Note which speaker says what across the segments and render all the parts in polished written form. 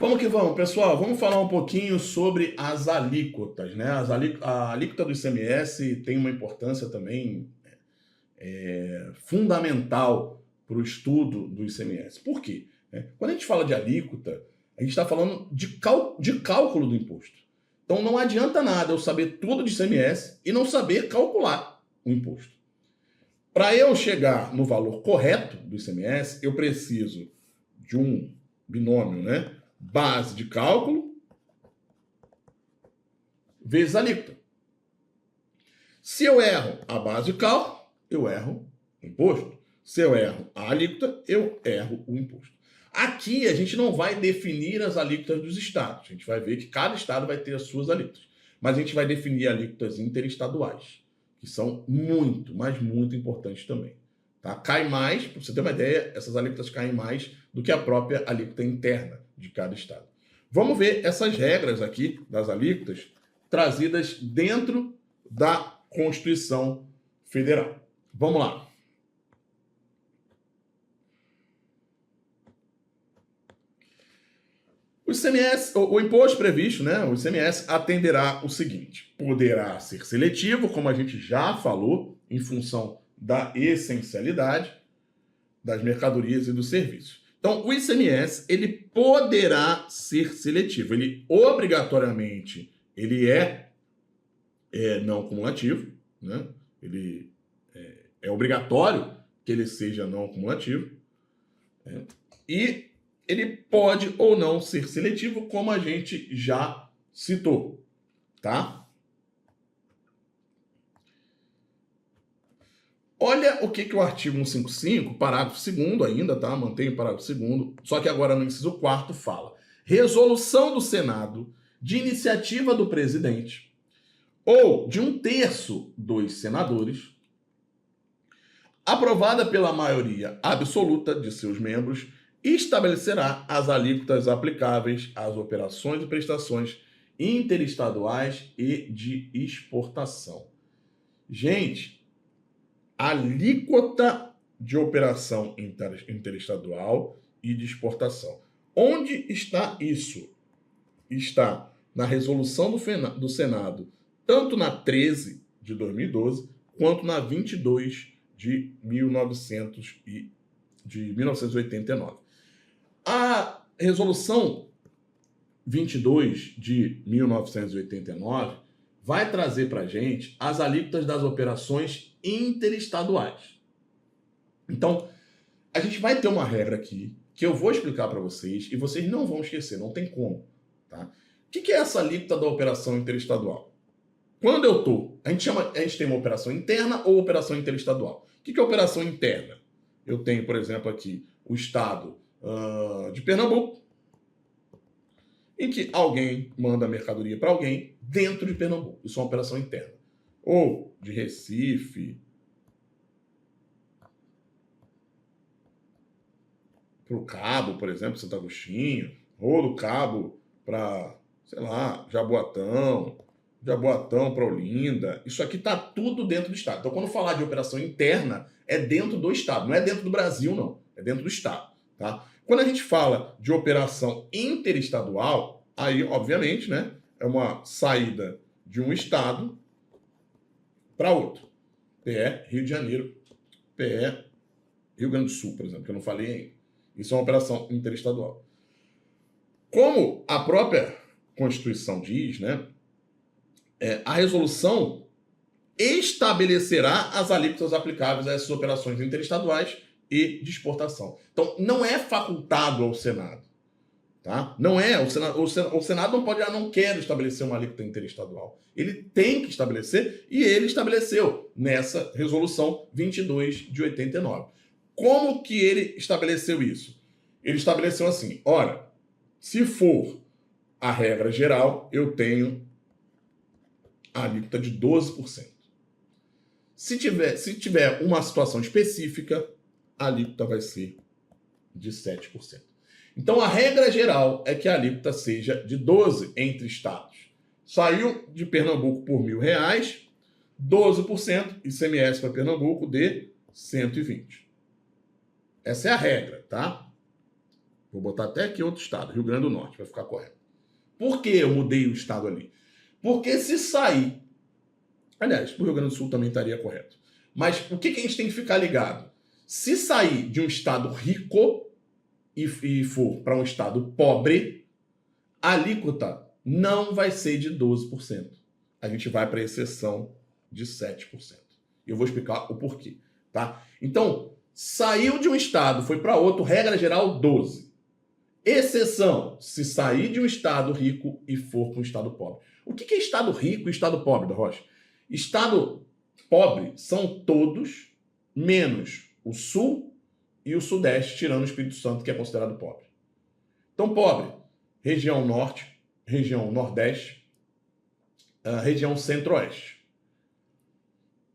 Speaker 1: Vamos que vamos, pessoal. Vamos falar um pouquinho sobre as alíquotas, né? A alíquota do ICMS tem uma importância também fundamental para o estudo do ICMS. Por quê? Quando a gente fala de alíquota, a gente está falando de cálculo do imposto. Então não adianta nada eu saber tudo de ICMS e não saber calcular o imposto. Para eu chegar no valor correto do ICMS, eu preciso de um binômio, né? Base de cálculo vezes alíquota. Se eu erro a base de cálculo, eu erro o imposto. Se eu erro a alíquota, eu erro o imposto. Aqui a gente não vai definir as alíquotas dos estados. A gente vai ver que cada estado vai ter as suas alíquotas. Mas a gente vai definir alíquotas interestaduais, que são muito, mas muito importantes também. Tá? Cai mais, para você ter uma ideia, essas alíquotas caem mais do que a própria alíquota interna de cada estado. Vamos ver essas regras aqui das alíquotas trazidas dentro da Constituição Federal. Vamos lá. O ICMS, o imposto previsto, né, o ICMS atenderá o seguinte: poderá ser seletivo, como a gente já falou, em função da essencialidade das mercadorias e dos serviços. Então, o ICMS, ele poderá ser seletivo. Ele, obrigatoriamente, ele é não cumulativo, né? Ele é obrigatório que ele seja não cumulativo. E ele pode ou não ser seletivo, como a gente já citou, tá? Olha o que o artigo 155, parágrafo 2º ainda, tá? Mantém o parágrafo 2º, só que agora no inciso 4º fala: resolução do Senado de iniciativa do presidente ou de 1/3 dos senadores, aprovada pela maioria absoluta de seus membros, estabelecerá as alíquotas aplicáveis às operações e prestações interestaduais e de exportação. Gente, alíquota de operação interestadual e de exportação. Onde está isso? Está na resolução do Senado, tanto na 13 de 2012, quanto na 22 de 1989. A resolução 22 de 1989 vai trazer para a gente as alíquotas das operações interestaduais. Então, a gente vai ter uma regra aqui que eu vou explicar para vocês e vocês não vão esquecer, não tem como. Tá? O que é essa alíquota da operação interestadual? Quando eu tô, a gente tem uma operação interna ou operação interestadual. O que é operação interna? Eu tenho, por exemplo, aqui o estado de Pernambuco, em que alguém manda mercadoria para alguém dentro de Pernambuco. Isso é uma operação interna. Ou de Recife para o Cabo, por exemplo, Santo Agostinho, ou do Cabo para, sei lá, Jaboatão para Olinda. Isso aqui está tudo dentro do estado. Então, quando falar de operação interna, é dentro do estado. Não é dentro do Brasil, não. É dentro do estado. Tá? Quando a gente fala de operação interestadual, aí, obviamente, né, é uma saída de um estado para outro. PE Rio de Janeiro, PE Rio Grande do Sul, por exemplo, que eu não falei ainda. Isso é uma operação interestadual. Como a própria Constituição diz, né, a resolução estabelecerá as alíquotas aplicáveis a essas operações interestaduais e de exportação. Então, não é facultado ao Senado. Tá? Não é, o Senado não pode, não quero estabelecer uma alíquota interestadual. Ele tem que estabelecer e ele estabeleceu nessa resolução 22 de 89. Como que ele estabeleceu isso? Ele estabeleceu assim: olha, se for a regra geral, eu tenho a alíquota de 12%. Se tiver uma situação específica, a alíquota vai ser de 7%. Então, a regra geral é que a alíquota seja de 12% entre estados. Saiu de Pernambuco por R$1.000, 12% ICMS para Pernambuco de 120. Essa é a regra, tá? Vou botar até aqui outro estado, Rio Grande do Norte, para ficar correto. Por que eu mudei o estado ali? Porque se sair... Aliás, o Rio Grande do Sul também estaria correto. Mas o que a gente tem que ficar ligado? Se sair de um estado rico e for para um estado pobre, a alíquota não vai ser de 12%. A gente vai para a exceção de 7%. Eu vou explicar o porquê, tá? Então, saiu de um estado, foi para outro, regra geral, 12%. Exceção, se sair de um estado rico e for para um estado pobre. O que é estado rico e estado pobre, da Rocha? Estado pobre são todos, menos o sul e o sudeste, tirando o Espírito Santo, que é considerado pobre. Então, pobre, região norte, região nordeste, região centro-oeste.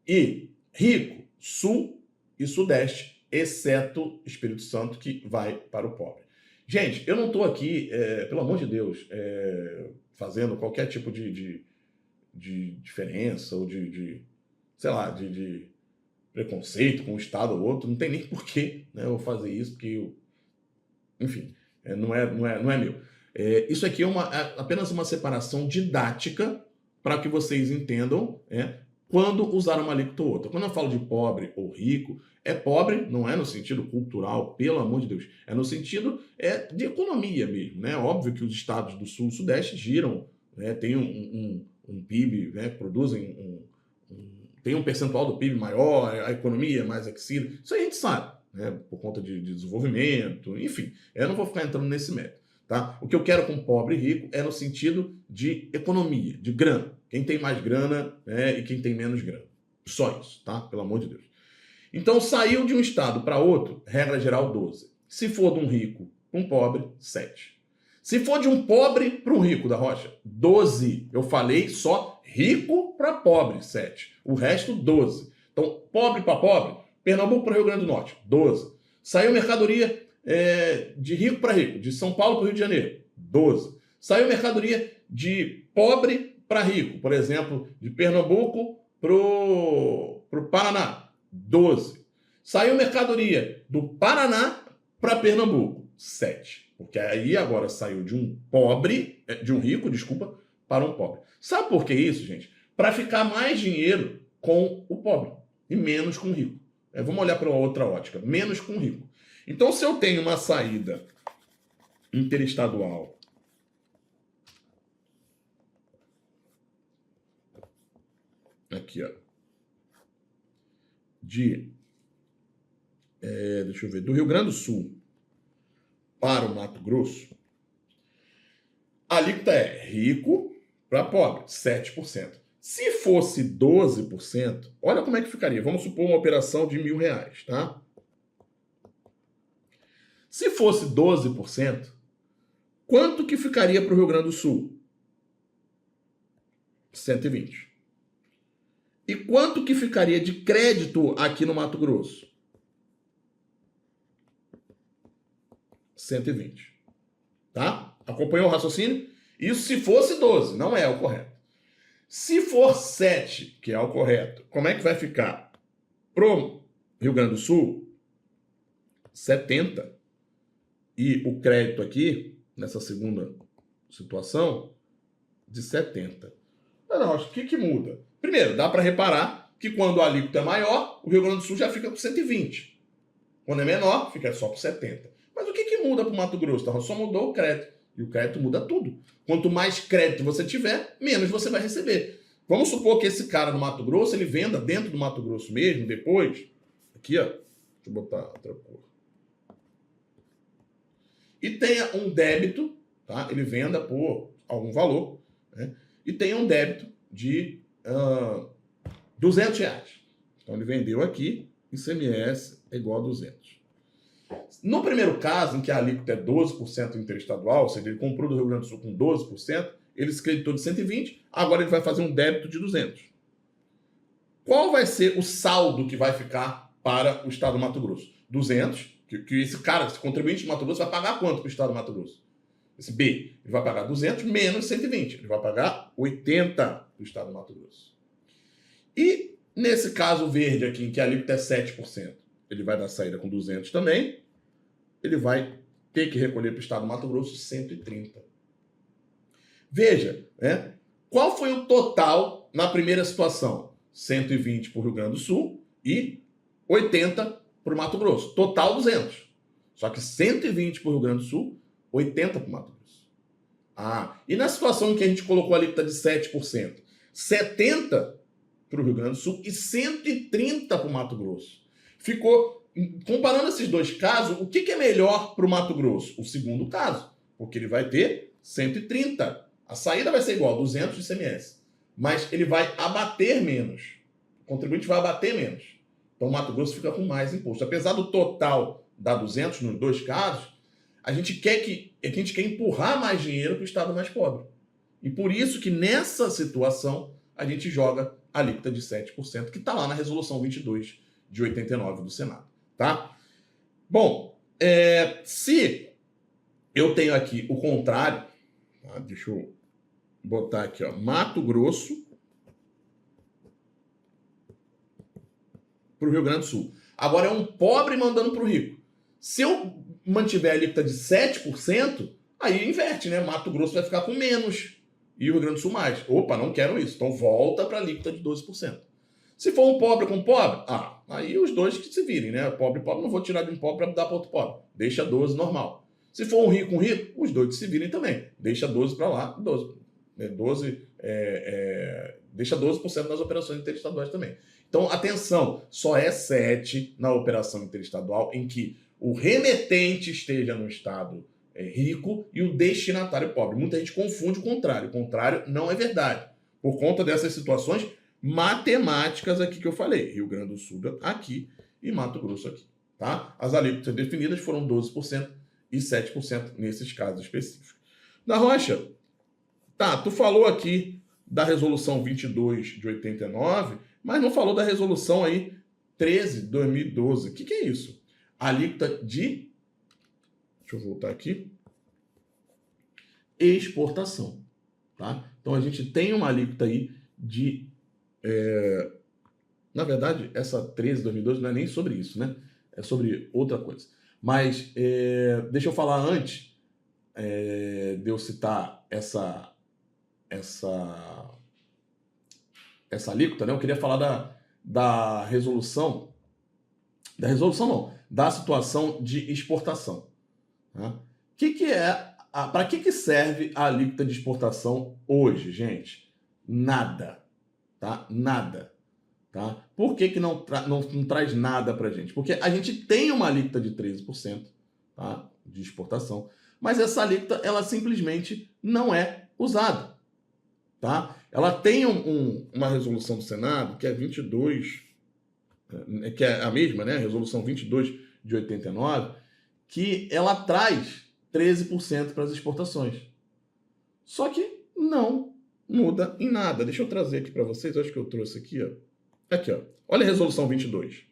Speaker 1: E rico, sul e sudeste, exceto Espírito Santo, que vai para o pobre. Gente, eu não estou aqui, pelo amor de Deus, fazendo qualquer tipo de diferença ou sei lá, de preconceito com um estado ou outro. Não tem nem porquê, né, eu fazer isso, porque, enfim, não é meu. Isso aqui é apenas uma separação didática para que vocês entendam quando usar uma alíquota ou outra. Quando eu falo de pobre ou rico, pobre não é no sentido cultural, pelo amor de Deus, é no sentido de economia mesmo, né? Óbvio que os estados do sul e sudeste giram, né? Tem um PIB, né? Produzem tem um percentual do PIB maior, a economia é mais aquecida, isso a gente sabe, né? Por conta de desenvolvimento, enfim, eu não vou ficar entrando nesse método, tá? O que eu quero com pobre e rico é no sentido de economia, de grana, quem tem mais grana, né? E quem tem menos grana, só isso, tá? Pelo amor de Deus. Então, saiu de um estado para outro, regra geral, 12. Se for de um rico para um pobre, 7. Se for de um pobre para um rico, da Rocha, 12. Eu falei só rico para pobre, 7. O resto, 12. Então, pobre para pobre, Pernambuco para Rio Grande do Norte, 12. Saiu mercadoria de rico para rico, de São Paulo para o Rio de Janeiro, 12. Saiu mercadoria de pobre para rico, por exemplo, de Pernambuco para o Paraná, 12. Saiu mercadoria do Paraná para Pernambuco, 7. Porque aí agora saiu de um rico, para um pobre. Sabe por que isso, gente? Para ficar mais dinheiro com o pobre e menos com o rico. Vamos olhar para outra ótica, menos com o rico. Então, se eu tenho uma saída interestadual aqui, ó, deixa eu ver, do Rio Grande do Sul para o Mato Grosso, a alíquota é rico para pobre, 7%. Se fosse 12%, olha como é que ficaria. Vamos supor uma operação de R$1.000, tá? Se fosse 12%, quanto que ficaria para o Rio Grande do Sul? 120. E quanto que ficaria de crédito aqui no Mato Grosso? 120. Tá? Acompanhou o raciocínio? Isso se fosse 12, não é o correto. Se for 7, que é o correto, como é que vai ficar? Pro Rio Grande do Sul, 70. E o crédito aqui, nessa segunda situação, de 70. Não, acho que muda? Primeiro, dá para reparar que quando a alíquota é maior, o Rio Grande do Sul já fica com 120. Quando é menor, fica só com 70. Mas o que muda para o Mato Grosso? Tá? Só mudou o crédito. E o crédito muda tudo. Quanto mais crédito você tiver, menos você vai receber. Vamos supor que esse cara no Mato Grosso, ele venda dentro do Mato Grosso mesmo, depois. Aqui, ó. Deixa eu botar outra cor. E tenha um débito, tá? Ele venda por algum valor, né? E tenha um débito de R$200. Então ele vendeu aqui, ICMS é igual a 200. No primeiro caso, em que a alíquota é 12% interestadual, ou seja, ele comprou do Rio Grande do Sul com 12%, ele se creditou de 120, agora ele vai fazer um débito de 200. Qual vai ser o saldo que vai ficar para o estado do Mato Grosso? 200, que esse cara, esse contribuinte do Mato Grosso, vai pagar quanto para o estado do Mato Grosso? Esse B, ele vai pagar 200 menos 120, ele vai pagar 80 do estado do Mato Grosso. E nesse caso verde aqui, em que a alíquota é 7%, ele vai dar saída com 200 também, ele vai ter que recolher para o estado do Mato Grosso 130. Veja, né? Qual foi o total na primeira situação? 120 para o Rio Grande do Sul e 80 para o Mato Grosso. Total 200. Só que 120 para o Rio Grande do Sul, 80 para o Mato Grosso. E na situação em que a gente colocou a alíquota de 7%, 70 para o Rio Grande do Sul e 130 para o Mato Grosso. Ficou, comparando esses dois casos, o que é melhor para o Mato Grosso? O segundo caso, porque ele vai ter 130. A saída vai ser igual, 200 de ICMS. Mas ele vai abater menos. O contribuinte vai abater menos. Então o Mato Grosso fica com mais imposto. Apesar do total dar 200 nos dois casos, a gente quer empurrar mais dinheiro para o estado mais pobre. E por isso que nessa situação a gente joga a alíquota de 7%, que está lá na resolução 22 de 89 do Senado. Tá? Bom, se eu tenho aqui o contrário, tá? Deixa eu botar aqui, ó, Mato Grosso para o Rio Grande do Sul. Agora é um pobre mandando para o rico. Se eu mantiver a alíquota de 7%, aí inverte, né? Mato Grosso vai ficar com menos e o Rio Grande do Sul mais. Opa, não quero isso. Então volta para a alíquota de 12%. Se for um pobre com pobre, aí os dois que se virem, né? Pobre e pobre, não vou tirar de um pobre para dar para outro pobre. Deixa 12 normal. Se for um rico com rico, os dois que se virem também. Deixa 12 para lá, 12. Deixa 12% nas operações interestaduais também. Então, atenção, só é 7 na operação interestadual em que o remetente esteja no estado rico e o destinatário pobre. Muita gente confunde o contrário. O contrário não é verdade. Por conta dessas situações matemáticas aqui que eu falei. Rio Grande do Sul aqui e Mato Grosso aqui. Tá? As alíquotas definidas foram 12% e 7% nesses casos específicos. Da Rocha, tu falou aqui da resolução 22 de 89, mas não falou da resolução aí 13 de 2012. O que é isso? Alíquota de... Deixa eu voltar aqui. Exportação. Tá? Então a gente tem uma alíquota aí de... Na verdade, essa 13 de 2012 não é nem sobre isso, né? É sobre outra coisa. Mas deixa eu falar antes de eu citar essa alíquota, né? Eu queria falar da resolução. Da resolução não, da situação de exportação. Tá? Para que serve a alíquota de exportação hoje, gente? Nada. Tá? Nada. Tá? Por que não traz nada para a gente? Porque a gente tem uma alíquota de 13%, tá? De exportação, mas essa alíquota ela simplesmente não é usada. Tá? Ela tem uma resolução do Senado que é 22, que é a mesma, né? Resolução 22 de 89, que ela traz 13% para as exportações. Só que não muda em nada. Deixa eu trazer aqui para vocês, acho que eu trouxe aqui, ó. Aqui, ó. Olha a resolução 22.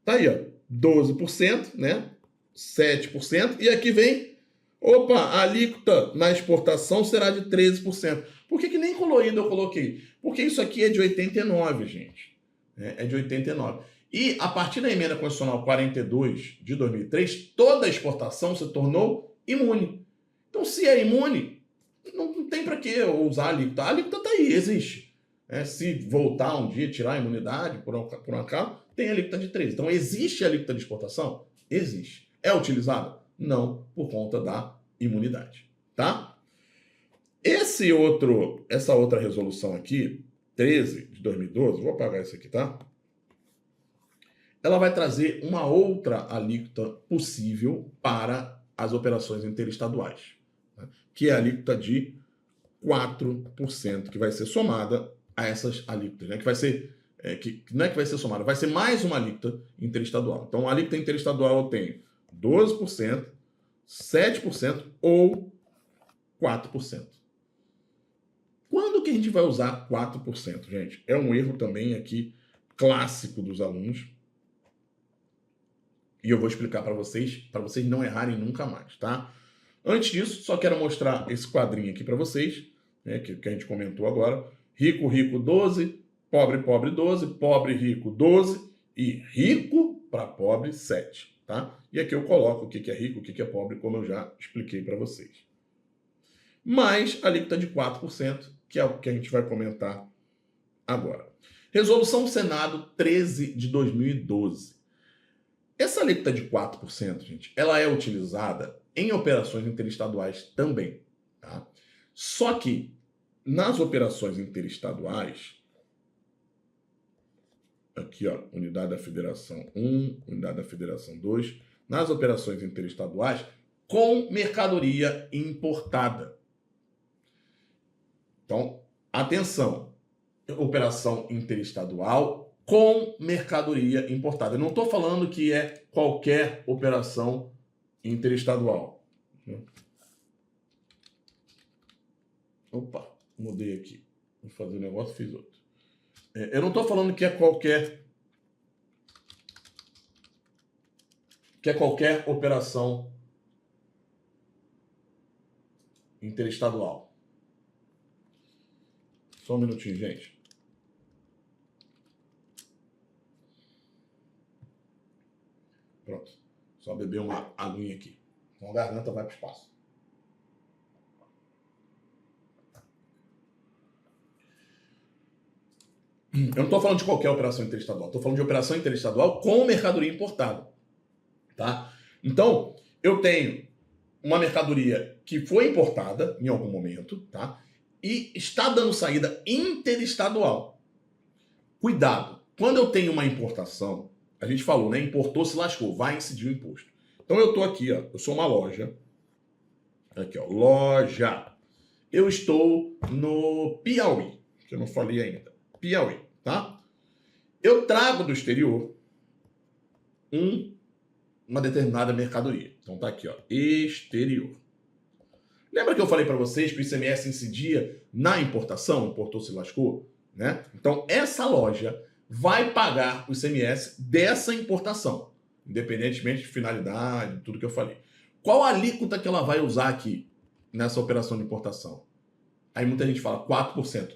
Speaker 1: Tá aí, ó. 12%, né? 7%. E aqui vem, a alíquota na exportação será de 13%. Por que nem colorido eu coloquei? Porque isso aqui é de 89, gente. É de 89. E a partir da emenda constitucional 42 de 2003, toda a exportação se tornou imune. Então, se é imune, não tem para que usar a alíquota. A alíquota está aí, existe. Se voltar um dia, tirar a imunidade, por um acaso, tem a alíquota de 13%. Então, existe a alíquota de exportação? Existe. É utilizada? Não, por conta da imunidade. Tá? Essa outra resolução aqui, 13 de 2012, vou apagar isso aqui, tá? Ela vai trazer uma outra alíquota possível para as operações interestaduais, né? Que é a alíquota de 4%, que vai ser somada a essas alíquotas, né? Que vai ser, não é que vai ser somada, vai ser mais uma alíquota interestadual. Então, a alíquota interestadual eu tenho 12%, 7% ou 4%. Quando que a gente vai usar 4%, gente? É um erro também aqui clássico dos alunos. E eu vou explicar para vocês não errarem nunca mais, tá? Antes disso, só quero mostrar esse quadrinho aqui para vocês, né, que a gente comentou agora. Rico, rico, 12, pobre, pobre, 12, pobre, rico, 12 e rico, para pobre, 7%. Tá? E aqui eu coloco o que é rico, o que é pobre, como eu já expliquei para vocês. Mais a alíquota de 4%, que é o que a gente vai comentar agora. Resolução do Senado 13 de 2012. Essa alíquota de 4%, gente, ela é utilizada em operações interestaduais também. Tá? Só que nas operações interestaduais, aqui, ó, unidade da federação 1, unidade da federação 2, nas operações interestaduais com mercadoria importada. Então, atenção, operação interestadual com mercadoria importada. Eu não estou falando que é qualquer operação interestadual. Opa, mudei aqui. Vou fazer um negócio, fiz outro. Eu não estou falando que é qualquer operação interestadual. Só um minutinho, gente. Pronto. Só beber uma aguinha aqui. Então a garganta vai para o espaço. Eu não estou falando de qualquer operação interestadual. Estou falando de operação interestadual com mercadoria importada. Tá? Então, eu tenho uma mercadoria que foi importada em algum momento, tá? E está dando saída interestadual. Cuidado. Quando eu tenho uma importação, a gente falou, né? Importou, se lascou, vai incidir o imposto. Então eu estou aqui, ó, eu sou uma loja. Aqui, ó, loja. Eu estou no Piauí, que eu não falei ainda. Piauí, tá? Eu trago do exterior uma determinada mercadoria. Então tá aqui, ó, exterior. Lembra que eu falei para vocês que o ICMS incidia na importação? Importou, se lascou, né? Então essa loja vai pagar o ICMS dessa importação, independentemente de finalidade, tudo que eu falei. Qual a alíquota que ela vai usar aqui nessa operação de importação? Aí muita gente fala 4%.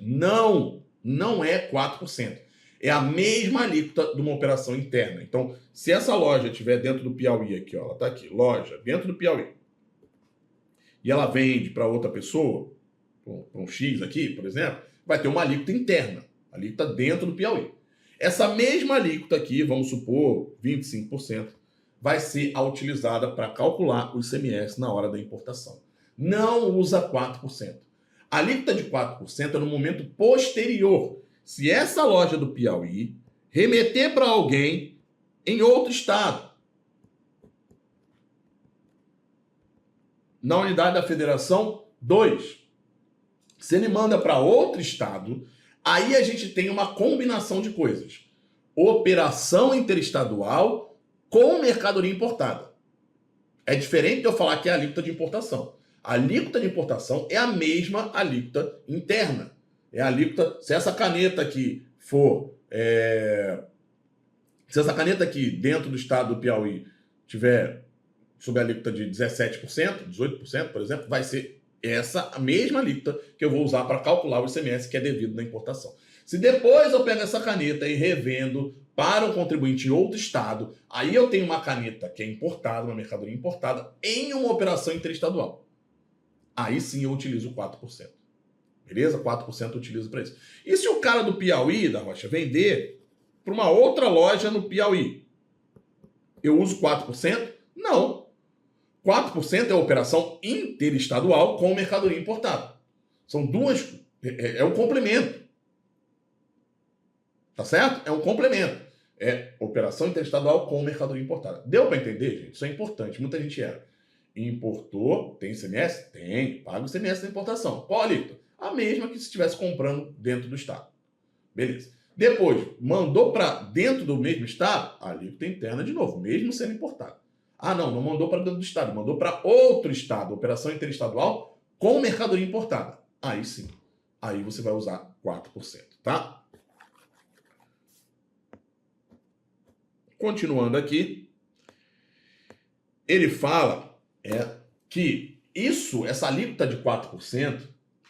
Speaker 1: Não é 4%. É a mesma alíquota de uma operação interna. Então, se essa loja estiver dentro do Piauí aqui, ó, ela está aqui, loja dentro do Piauí, e ela vende para outra pessoa, para um X aqui, por exemplo, vai ter uma alíquota interna, alíquota dentro do Piauí. Essa mesma alíquota aqui, vamos supor, 25%, vai ser a utilizada para calcular o ICMS na hora da importação. Não usa 4%. A alíquota de 4% é no momento posterior. Se essa loja do Piauí remeter para alguém em outro estado, na unidade da federação 2, se ele manda para outro estado, aí a gente tem uma combinação de coisas. Operação interestadual com mercadoria importada. É diferente de eu falar que é a alíquota de importação. A alíquota de importação é a mesma alíquota interna. É a alíquota, se essa caneta aqui for... se essa caneta aqui dentro do estado do Piauí tiver sob a alíquota de 17%, 18%, por exemplo, vai ser essa a mesma alíquota que eu vou usar para calcular o ICMS que é devido na importação. Se depois eu pego essa caneta e revendo para um contribuinte em outro estado, aí eu tenho uma caneta que é importada, uma mercadoria importada, em uma operação interestadual. Aí sim eu utilizo 4%. Beleza? 4% eu utilizo para isso. E se o cara do Piauí, da Rocha, vender para uma outra loja no Piauí, eu uso 4%? Não. 4% é a operação interestadual com mercadoria importada. São duas... É um complemento. Tá certo? É um complemento. É operação interestadual com mercadoria importada. Deu para entender, gente? Isso é importante. Muita gente erra. Importou, tem ICMS? Tem. Paga o ICMS da importação. Qual a alíquota? A mesma que se estivesse comprando dentro do estado. Beleza. Depois, mandou para dentro do mesmo estado? A alíquota interna de novo, mesmo sendo importado. Ah, não mandou para dentro do estado, mandou para outro estado, operação interestadual com mercadoria importada. Aí sim, aí você vai usar 4%, tá? Continuando aqui, ele fala que essa alíquota de 4%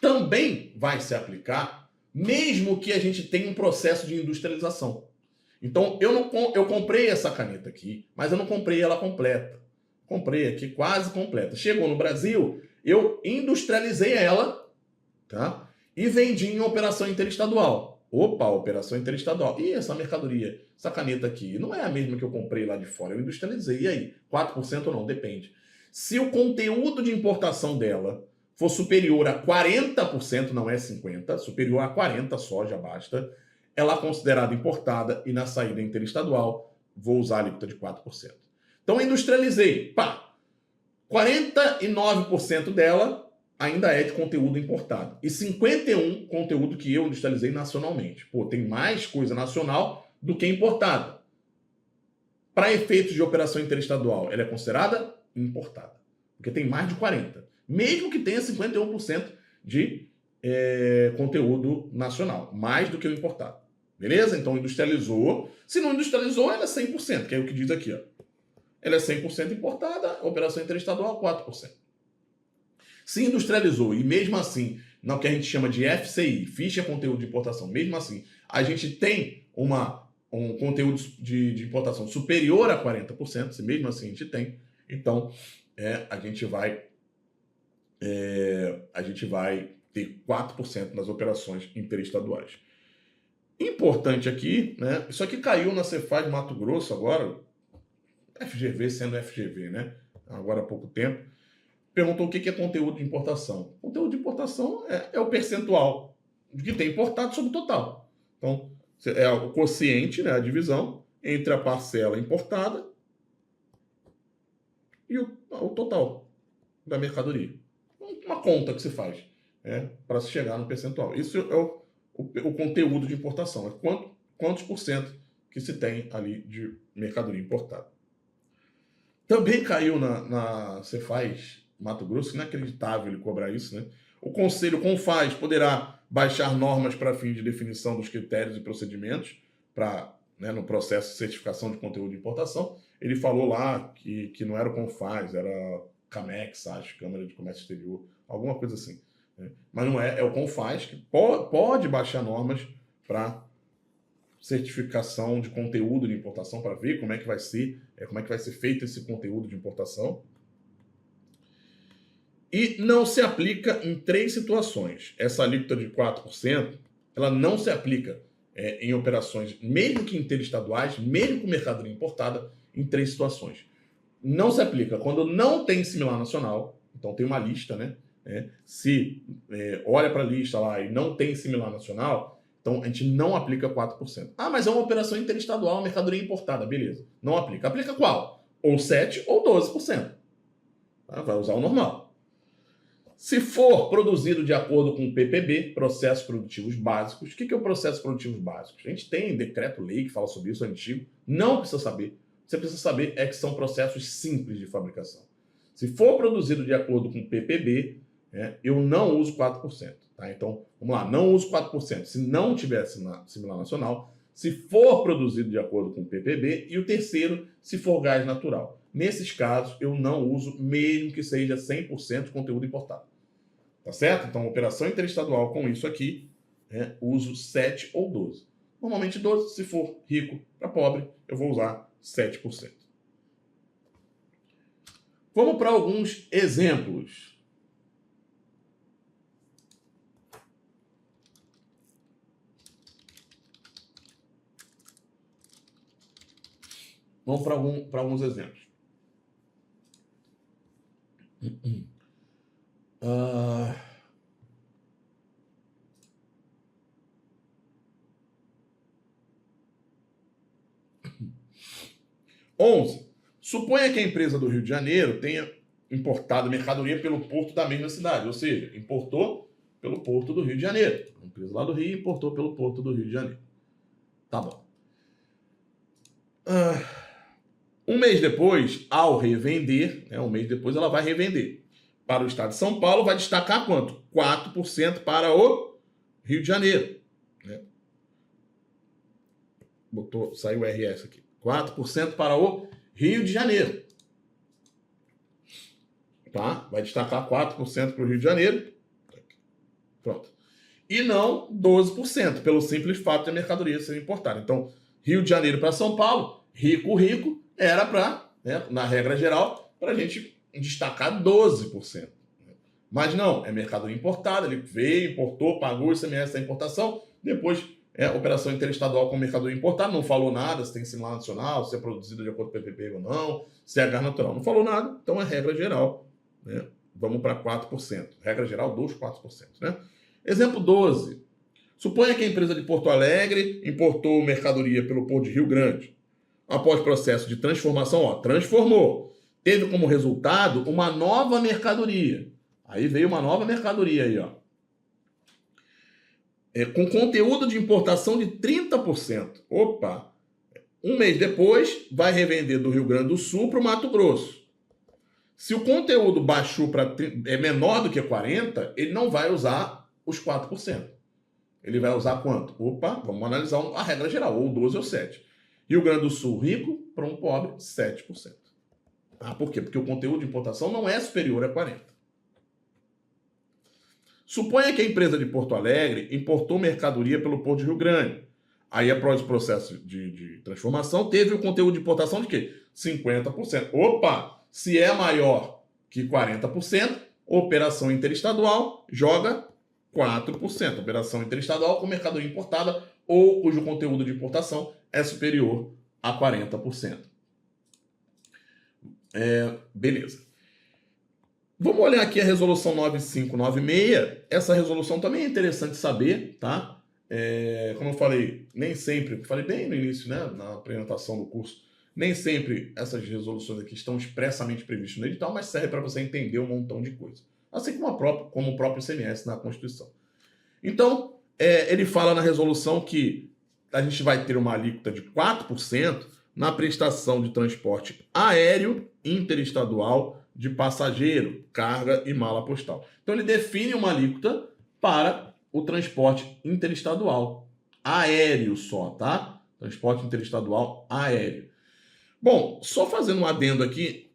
Speaker 1: também vai se aplicar mesmo que a gente tenha um processo de industrialização. Então, eu comprei essa caneta aqui, mas eu não comprei ela completa. Comprei aqui quase completa. Chegou no Brasil, eu industrializei ela, tá? E vendi em operação interestadual. Opa, operação interestadual. E essa mercadoria, essa caneta aqui, não é a mesma que eu comprei lá de fora. Eu industrializei. E aí? 4% ou não? Depende. Se o conteúdo de importação dela for superior a 40%, não é 50%, superior a 40% só, já basta, ela é considerada importada e na saída interestadual vou usar a alíquota de 4%. Então, industrializei. Pá! 49% dela ainda é de conteúdo importado. E 51% conteúdo que eu industrializei nacionalmente. Pô, tem mais coisa nacional do que importada. Para efeitos de operação interestadual, ela é considerada importada. Porque tem mais de 40%. Mesmo que tenha 51% de conteúdo nacional. Mais do que o importado. Beleza? Então, industrializou. Se não industrializou, ela é 100%, que é o que diz aqui, ó. Ela é 100% importada, operação interestadual 4%. Se industrializou e mesmo assim, no que a gente chama de FCI, ficha conteúdo de importação, mesmo assim, a gente tem um conteúdo de importação superior a 40%, se mesmo assim a gente tem, então a gente vai ter 4% nas operações interestaduais. Importante aqui, né? Isso aqui caiu na Cefaz Mato Grosso agora, FGV sendo FGV, né? Agora há pouco tempo. Perguntou o que é conteúdo de importação. Conteúdo de importação é o percentual de que tem importado sobre o total. Então, é o quociente, né, a divisão entre a parcela importada e o total da mercadoria. Uma conta que se faz para se chegar no percentual. Isso é o conteúdo de importação. É quantos por cento que se tem ali de mercadoria importada. Também caiu na Cefaz Mato Grosso, inacreditável ele cobrar isso, né? O Conselho CONFAZ poderá baixar normas para fim de definição dos critérios e procedimentos no processo de certificação de conteúdo de importação. Ele falou lá que não era o CONFAZ, era CAMEX, acho, Câmara de Comércio Exterior, alguma coisa assim. Né? Mas não é o CONFAZ que pode baixar normas para certificação de conteúdo de importação para ver como é que vai ser feito esse conteúdo de importação. E não se aplica em 3 situações. Essa alíquota de 4%, ela não se aplica em operações, mesmo que interestaduais, mesmo com mercadoria importada, em 3 situações. Não se aplica quando não tem similar nacional, então tem uma lista, né? Se olha para a lista lá e não tem similar nacional, então a gente não aplica 4%. Ah, mas é uma operação interestadual, mercadoria importada, beleza. Não aplica. Aplica qual? Ou 7% ou 12%. Tá? Vai usar o normal. Se for produzido de acordo com o PPB, Processos Produtivos Básicos, o que é o Processos Produtivos Básicos? A gente tem decreto-lei que fala sobre isso, é antigo, não precisa saber. Você precisa saber que são processos simples de fabricação. Se for produzido de acordo com o PPB, eu não uso 4%. Tá? Então, vamos lá, não uso 4%. Se não tiver similar nacional, se for produzido de acordo com o PPB, e o terceiro, se for gás natural. Nesses casos, eu não uso, mesmo que seja 100% conteúdo importado. Tá certo? Então, operação interestadual com isso aqui, uso 7 ou 12. Normalmente 12, se for rico para pobre, eu vou usar 7%. Vamos para alguns exemplos. Vamos para alguns exemplos. 11. Suponha que a empresa do Rio de Janeiro tenha importado mercadoria pelo porto da mesma cidade, ou seja, importou pelo porto do Rio de Janeiro. A empresa lá do Rio importou pelo porto do Rio de Janeiro. Tá bom. Um mês depois, ao revender, um mês depois ela vai revender. Para o estado de São Paulo, vai destacar quanto? 4% para o Rio de Janeiro. Saiu o RS aqui. 4% para o Rio de Janeiro. Tá? Vai destacar 4% para o Rio de Janeiro. Pronto. E não 12%, pelo simples fato de a mercadoria ser importada. Então, Rio de Janeiro para São Paulo, rico, era para, né, na regra geral, para a gente destacar 12%. Mas não, é mercadoria importada, ele veio, importou, pagou o ICMS da importação, depois operação interestadual com mercadoria importada, não falou nada se tem sinal nacional, se é produzido de acordo com o PPP ou não, se é gás natural. Não falou nada, então é regra geral. Né? Vamos para 4%. Regra geral dos 4%. Né? Exemplo 12. Suponha que a empresa de Porto Alegre importou mercadoria pelo Porto de Rio Grande. Após processo de transformação, transformou. Teve como resultado uma nova mercadoria. Aí veio uma nova mercadoria aí, com conteúdo de importação de 30%. Opa! Um mês depois, vai revender do Rio Grande do Sul para o Mato Grosso. Se o conteúdo baixou é menor do que 40%, ele não vai usar os 4%. Ele vai usar quanto? Opa, vamos analisar a regra geral, ou 12 ou 7. Rio Grande do Sul, rico, para um pobre, 7%. Por quê? Porque o conteúdo de importação não é superior a 40%. Suponha que a empresa de Porto Alegre importou mercadoria pelo Porto de Rio Grande. Aí, após o processo de transformação, teve o conteúdo de importação de quê? 50%. Opa! Se é maior que 40%, operação interestadual joga 4%. Operação interestadual com mercadoria importada ou cujo conteúdo de importação é superior a 40%. Beleza. Vamos olhar aqui a resolução 9596. Essa resolução também é interessante saber, tá? Como eu falei, nem sempre, falei bem no início, né, na apresentação do curso, nem sempre essas resoluções aqui estão expressamente previstas no edital, mas serve para você entender um montão de coisa. Assim como o próprio ICMS na Constituição. Então, ele fala na resolução que a gente vai ter uma alíquota de 4% na prestação de transporte aéreo interestadual de passageiro, carga e mala postal. Então, ele define uma alíquota para o transporte interestadual aéreo só, tá? Transporte interestadual aéreo. Bom, só fazendo um adendo aqui,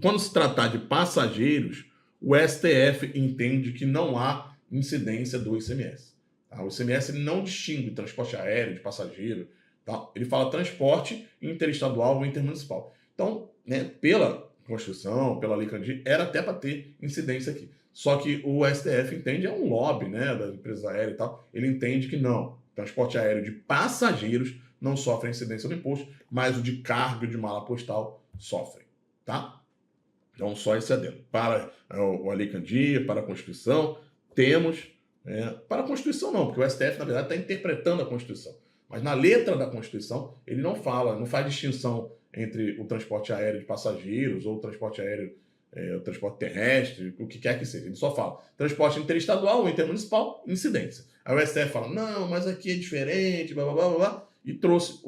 Speaker 1: quando se tratar de passageiros, o STF entende que não há incidência do ICMS. Tá? O ICMS ele não distingue transporte aéreo de passageiro. Tá? Ele fala transporte interestadual ou intermunicipal. Então, né, pela Constituição, pela Lei Candir, era até para ter incidência aqui. Só que o STF entende, é um lobby, né, das empresas aéreas e tal, ele entende que não, transporte aéreo de passageiros não sofre incidência do imposto, mas o de carga e de mala postal sofre, tá? Então, só esse adendo. Para a Lei Candir, para a Constituição, temos... para a Constituição não, porque o STF, na verdade, está interpretando a Constituição. Mas na letra da Constituição, ele não faz distinção entre o transporte aéreo de passageiros ou o transporte aéreo, o transporte terrestre, o que quer que seja. Ele só fala transporte interestadual ou intermunicipal, incidência. Aí o STF fala, não, mas aqui é diferente, blá, blá, blá, blá, e trouxe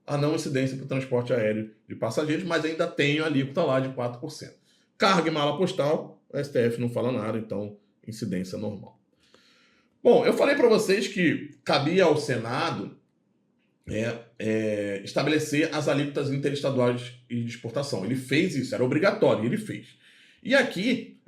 Speaker 1: a não incidência para o transporte aéreo de passageiros, mas ainda tem a alíquota lá de 4%. Carga e mala postal, o STF não fala nada, então incidência normal. Bom, eu falei para vocês que cabia ao Senado estabelecer as alíquotas interestaduais de exportação. Ele fez isso, era obrigatório, ele fez. E aqui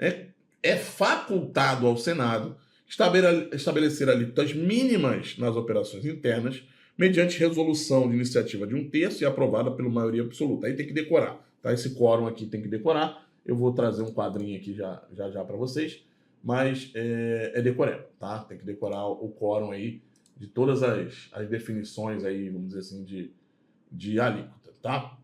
Speaker 1: é facultado ao Senado estabelecer alíquotas mínimas nas operações internas mediante resolução de iniciativa de 1/3 e aprovada pela maioria absoluta. Aí tem que decorar, tá? Esse quórum aqui tem que decorar. Eu vou trazer um quadrinho aqui já para vocês, mas é decorado, tá? Tem que decorar o quórum aí de todas as definições aí, vamos dizer assim, de alíquota, tá?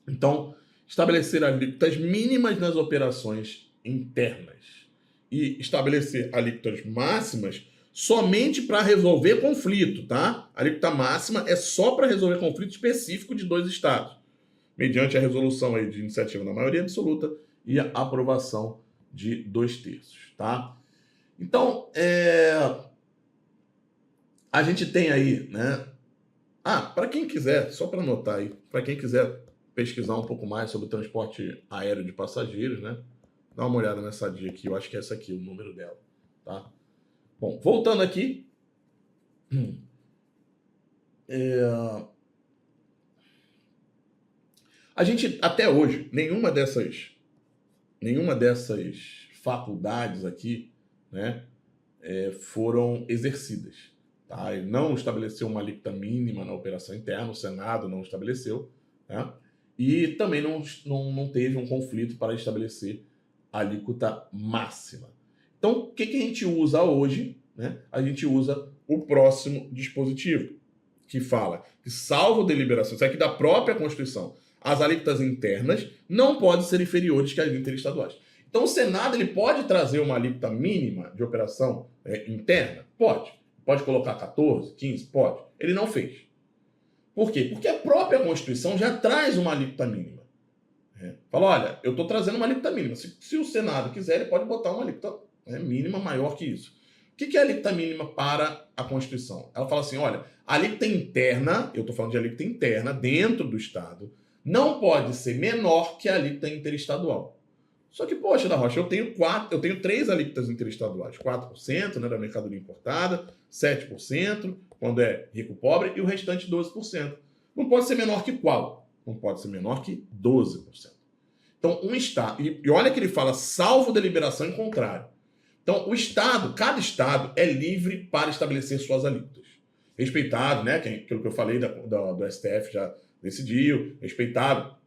Speaker 1: Então, estabelecer alíquotas mínimas nas operações internas e estabelecer alíquotas máximas somente para resolver conflito, tá? A alíquota máxima é só para resolver conflito específico de 2 estados, mediante a resolução aí de iniciativa da maioria absoluta e a aprovação de 2/3, tá? Então, a gente tem aí, né? Para quem quiser, só para anotar aí, para quem quiser pesquisar um pouco mais sobre o transporte aéreo de passageiros, né? Dá uma olhada nessa dia aqui, eu acho que é essa aqui, o número dela, tá? Bom, voltando aqui. A gente, até hoje, nenhuma dessas faculdades aqui, né, foram exercidas. Tá? Ele não estabeleceu uma alíquota mínima na operação interna, o Senado não estabeleceu, né? E também não teve um conflito para estabelecer a alíquota máxima. Então, o que a gente usa hoje? Né? A gente usa o próximo dispositivo, que fala que, salvo deliberação, isso aqui da própria Constituição, as alíquotas internas não podem ser inferiores que as interestaduais. Então, o Senado ele pode trazer uma alíquota mínima de operação interna? Pode. Pode colocar 14, 15? Pode. Ele não fez. Por quê? Porque a própria Constituição já traz uma alíquota mínima. Fala, olha, eu estou trazendo uma alíquota mínima. Se o Senado quiser, ele pode botar uma alíquota mínima maior que isso. O que é a alíquota mínima para a Constituição? Ela fala assim, olha, a alíquota interna, eu estou falando de alíquota interna, dentro do Estado, não pode ser menor que a alíquota interestadual. Só que, poxa, da Rocha, eu tenho 3 alíquotas interestaduais. 4%, né, da mercadoria importada, 7% quando é rico-pobre e o restante 12%. Não pode ser menor que qual? Não pode ser menor que 12%. Então, um Estado... E olha que ele fala, salvo deliberação em contrário. Então, o Estado, cada Estado é livre para estabelecer suas alíquotas. Respeitado, né? Aquilo que eu falei do STF já decidiu, respeitado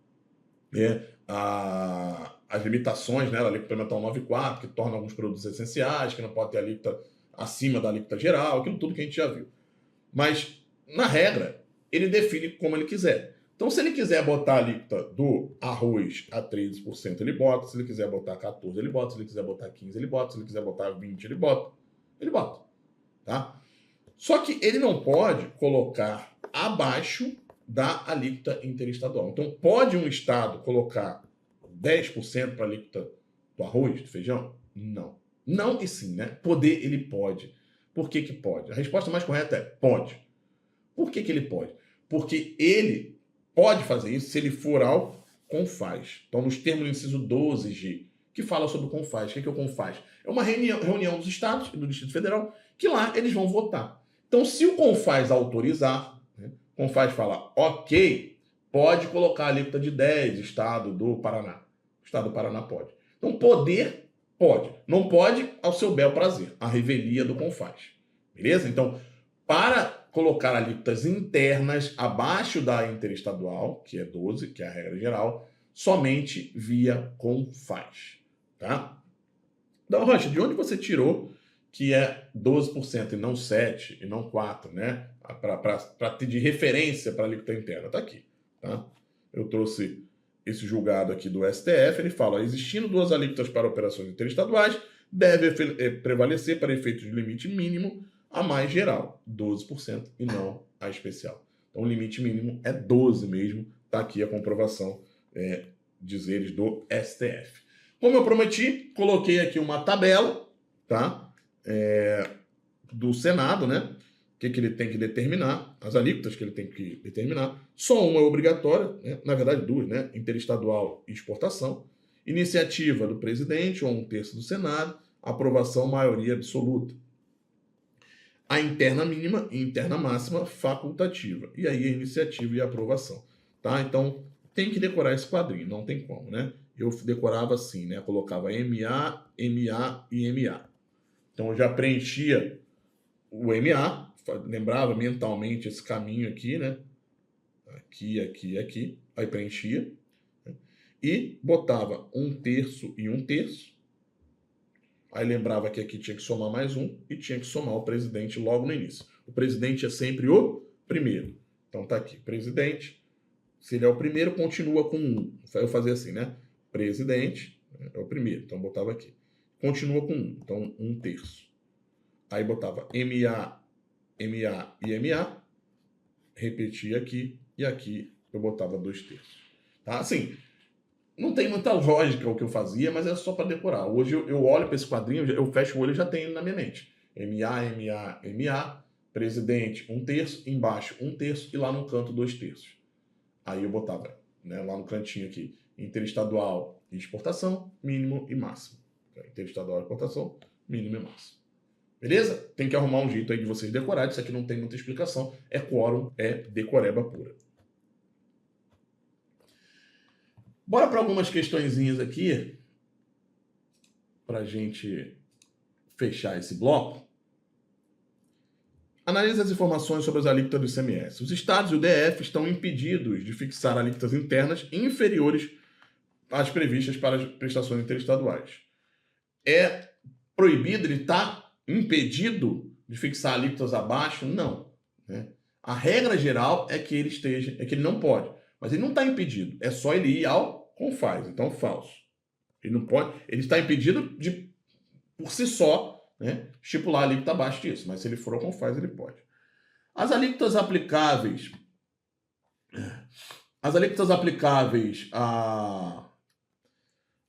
Speaker 1: as limitações, né, da alíquota elemental 9.4, que torna alguns produtos essenciais, que não pode ter alíquota acima da alíquota geral, aquilo tudo que a gente já viu. Mas, na regra, ele define como ele quiser. Então, se ele quiser botar a alíquota do arroz a 13%, ele bota. Se ele quiser botar 14%, ele bota. Se ele quiser botar 15%, ele bota. Se ele quiser botar 20%, ele bota. Ele bota. Tá? Só que ele não pode colocar abaixo da alíquota interestadual. Então, pode um Estado colocar 10% para a alíquota do arroz, do feijão? Não. Não e sim, né? Poder, ele pode. Por que que pode? A resposta mais correta é pode. Por que que ele pode? Porque ele pode fazer isso se ele for ao CONFAZ. Então, nos termos do inciso 12G, que fala sobre o CONFAZ. O que é o CONFAZ? É uma reunião dos estados e do Distrito Federal, que lá eles vão votar. Então, se o CONFAZ autorizar, né, o CONFAZ fala, ok, pode colocar a alíquota de 10%, Estado do Paraná. O Estado do Paraná pode. Então, poder, pode. Não pode ao seu bel prazer, a revelia do CONFAZ. Beleza? Então, para colocar alíquotas internas abaixo da interestadual, que é 12%, que é a regra geral, somente via CONFAZ. Tá? Então, Rocha, de onde você tirou que é 12% e não 7% e não 4%, né? Para ter de referência para a alíquota interna. Está aqui. Tá? Eu trouxe esse julgado aqui do STF, ele fala, existindo 2 alíquotas para operações interestaduais, deve prevalecer para efeitos de limite mínimo a mais geral, 12%, e não a especial. Então, o limite mínimo é 12% mesmo. Está aqui a comprovação dizeres do STF. Como eu prometi, coloquei aqui uma tabela, tá? Do Senado, né? O que ele tem que determinar, as alíquotas que ele tem que determinar. Só uma é obrigatória, né? Na verdade 2, né? Interestadual e exportação. Iniciativa do presidente ou 1/3 do Senado. Aprovação maioria absoluta. A interna mínima e interna máxima facultativa. E aí a iniciativa e a aprovação. Tá? Então, tem que decorar esse quadrinho, não tem como, né? Eu decorava assim, né? Colocava MA, MA e MA. Então, eu já preenchia o MA, lembrava mentalmente esse caminho aqui, né? Aqui, aqui, aqui. Aí preenchia. Né? E botava 1/3 e 1/3. Aí lembrava que aqui tinha que somar mais 1 e tinha que somar o presidente logo no início. O presidente é sempre o primeiro. Então tá aqui, presidente. Se ele é o primeiro, continua com 1. Eu fazia assim, né? Presidente é o primeiro, então botava aqui. Continua com 1, então 1/3. Aí botava MA, MA e MA. Repetia aqui e aqui eu botava 2/3. Tá? Assim, não tem muita lógica o que eu fazia, mas é só para decorar. Hoje eu olho para esse quadrinho, eu fecho o olho e já tenho na minha mente. MA, MA, MA, presidente 1/3, embaixo 1/3 e lá no canto 2/3. Aí eu botava, né, lá no cantinho aqui, interestadual e exportação, mínimo e máximo. Interestadual e exportação, mínimo e máximo. Beleza? Tem que arrumar um jeito aí de vocês decorarem, isso aqui não tem muita explicação, é quórum, é decoreba pura. Bora para algumas questõezinhas aqui, para a gente fechar esse bloco. Analise as informações sobre as alíquotas do ICMS. Os estados e o DF estão impedidos de fixar alíquotas internas inferiores às previstas para as prestações interestaduais. É proibido, ele está impedido de fixar alíquotas abaixo? Não. Né? A regra geral é que ele não pode, mas ele não está impedido. É só ele ir ao CONFAS. Então, falso. Ele não pode. Ele está impedido de, por si só, né, estipular a alíquota abaixo disso. Mas se ele for ao CONFAS, ele pode. As alíquotas aplicáveis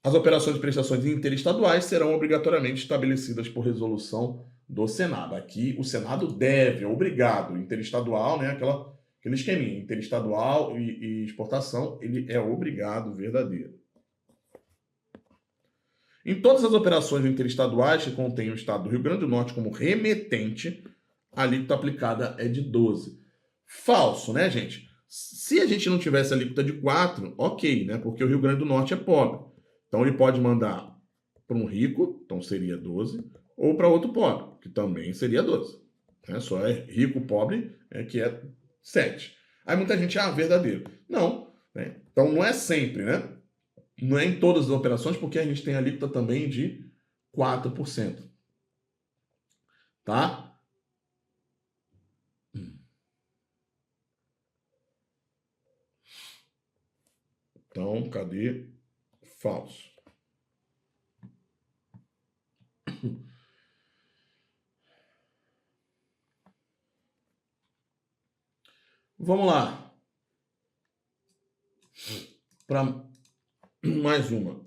Speaker 1: às operações de prestações interestaduais serão obrigatoriamente estabelecidas por resolução do Senado. Aqui, o Senado deve, é obrigado, interestadual, né, aquele esqueminha, interestadual e exportação, ele é obrigado, verdadeiro. Em todas as operações interestaduais que contêm o Estado do Rio Grande do Norte como remetente, a alíquota aplicada é de 12. Falso, né, gente? Se a gente não tivesse alíquota de 4, ok, né? Porque o Rio Grande do Norte é pobre. Então ele pode mandar para um rico, então seria 12, ou para outro pobre, que também seria 12. Né? Só é rico, pobre, que é 7. Aí muita gente, verdadeiro. Não, né? Então não é sempre, né? Não é em todas as operações, porque a gente tem alíquota também de 4%. Tá? Então, cadê? Falso. Vamos lá. Para mais uma.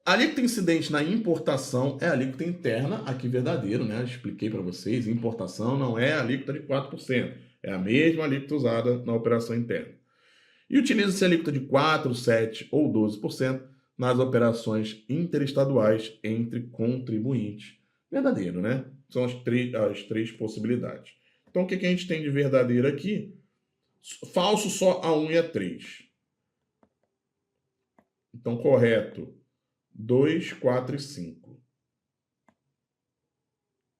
Speaker 1: A alíquota incidente na importação é a alíquota interna, aqui verdadeiro, né? Eu expliquei para vocês, importação não é a alíquota de 4%, é a mesma alíquota usada na operação interna. E utiliza-se a alíquota de 4%, 7% ou 12% nas operações interestaduais entre contribuintes. Verdadeiro, né? São as três possibilidades. Então, o que a gente tem de verdadeiro aqui? Falso só a 1 e a 3. Então, correto, 2, 4 e 5.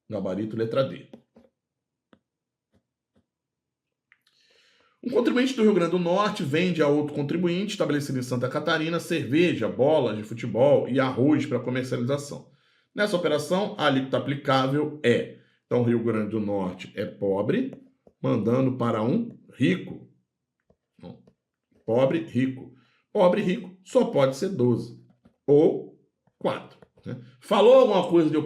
Speaker 1: Gabarito, letra D. Um contribuinte do Rio Grande do Norte vende a outro contribuinte estabelecido em Santa Catarina cerveja, bolas de futebol e arroz para comercialização. Nessa operação, a alíquota aplicável é, então, Rio Grande do Norte é pobre, mandando para um rico. Pobre, rico. Pobre, rico só pode ser 12 ou 4. Né? Falou alguma coisa de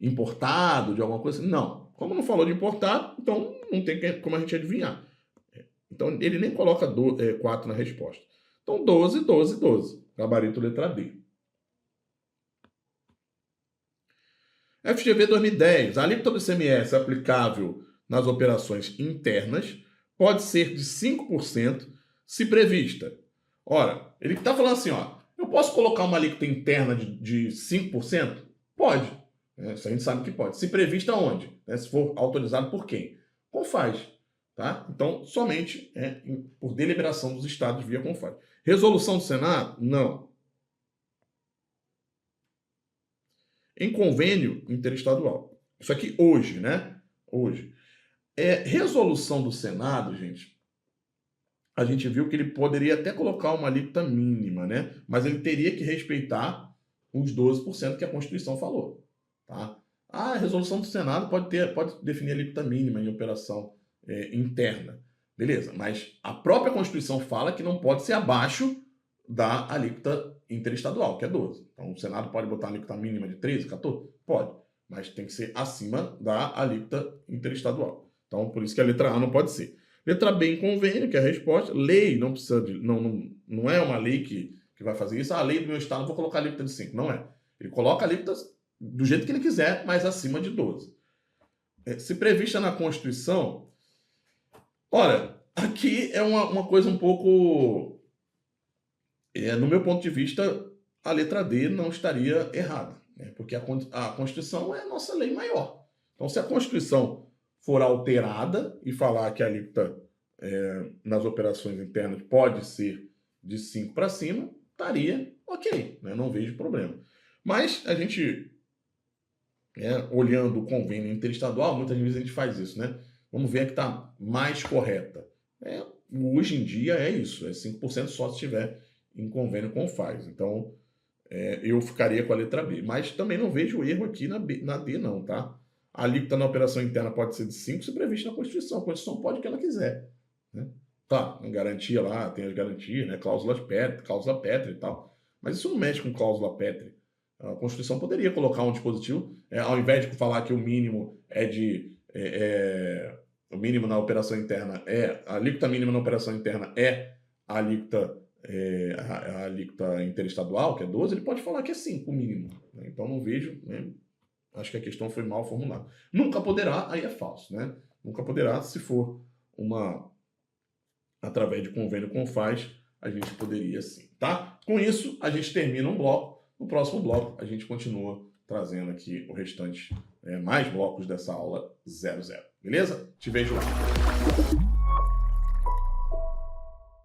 Speaker 1: importado, de alguma coisa? Não. Como não falou de importado, então não tem como a gente adivinhar. Então ele nem coloca 4 na resposta. Então 12, 12, 12. Gabarito letra B. FGV 2010. A alíquota do ICMS aplicável nas operações internas pode ser de 5% se prevista. Ora, ele está falando assim, eu posso colocar uma alíquota interna de 5%? Pode. Isso a gente sabe que pode. Se prevista onde? Se for autorizado por quem? CONFAS. Tá? Então, somente por deliberação dos estados via CONFAS. Resolução do Senado? Não. Em convênio interestadual. Isso aqui hoje, né? Hoje. Resolução do Senado, gente, a gente viu que ele poderia até colocar uma alíquota mínima, né? Mas ele teria que respeitar os 12% que a Constituição falou. Tá? A resolução do Senado pode definir a alíquota mínima em operação interna. Beleza, mas a própria Constituição fala que não pode ser abaixo da alíquota interestadual, que é 12. Então o Senado pode botar a alíquota mínima de 13, 14? Pode, mas tem que ser acima da alíquota interestadual. Então por isso que a letra A não pode ser. Letra B em convênio, que é a resposta. Lei não precisa de. Não é uma lei que vai fazer isso. A lei do meu estado, vou colocar a alíquota de 5. Não é. Ele coloca a alíquota do jeito que ele quiser, mas acima de 12. Se prevista na Constituição. Ora, aqui é uma coisa um pouco. No meu ponto de vista, a letra D não estaria errada. Né? Porque a Constituição é a nossa lei maior. Então, se a Constituição for alterada e falar que a alíquota nas operações internas pode ser de 5 para cima, estaria ok, né? Não vejo problema. Mas a gente olhando o convênio interestadual, muitas vezes a gente faz isso, né? Vamos ver a que está mais correta. Hoje em dia é isso, é 5% só se estiver em convênio com o FAS. Então, eu ficaria com a letra B. Mas também não vejo erro aqui na D, não, tá? A alíquota na operação interna pode ser de 5%, se previsto na Constituição. A Constituição pode o que ela quiser. Né? Tá, garantia lá, tem as garantias, né? Cláusula pétrea e tal. Mas isso não mexe com cláusula pétrea. A Constituição poderia colocar um dispositivo, ao invés de falar que o mínimo é de... o mínimo na operação interna a alíquota mínima na operação interna é a alíquota, a alíquota interestadual, que é 12%, ele pode falar que é 5% o mínimo. Né? Então não vejo, né? Acho que a questão foi mal formulada. Nunca poderá, aí é falso, né? Nunca poderá, se for através de convênio com o FAS, a gente poderia sim, tá? Com isso, a gente termina um bloco. No próximo bloco, a gente continua trazendo aqui o restante, mais blocos dessa aula 00. Beleza? Te vejo lá.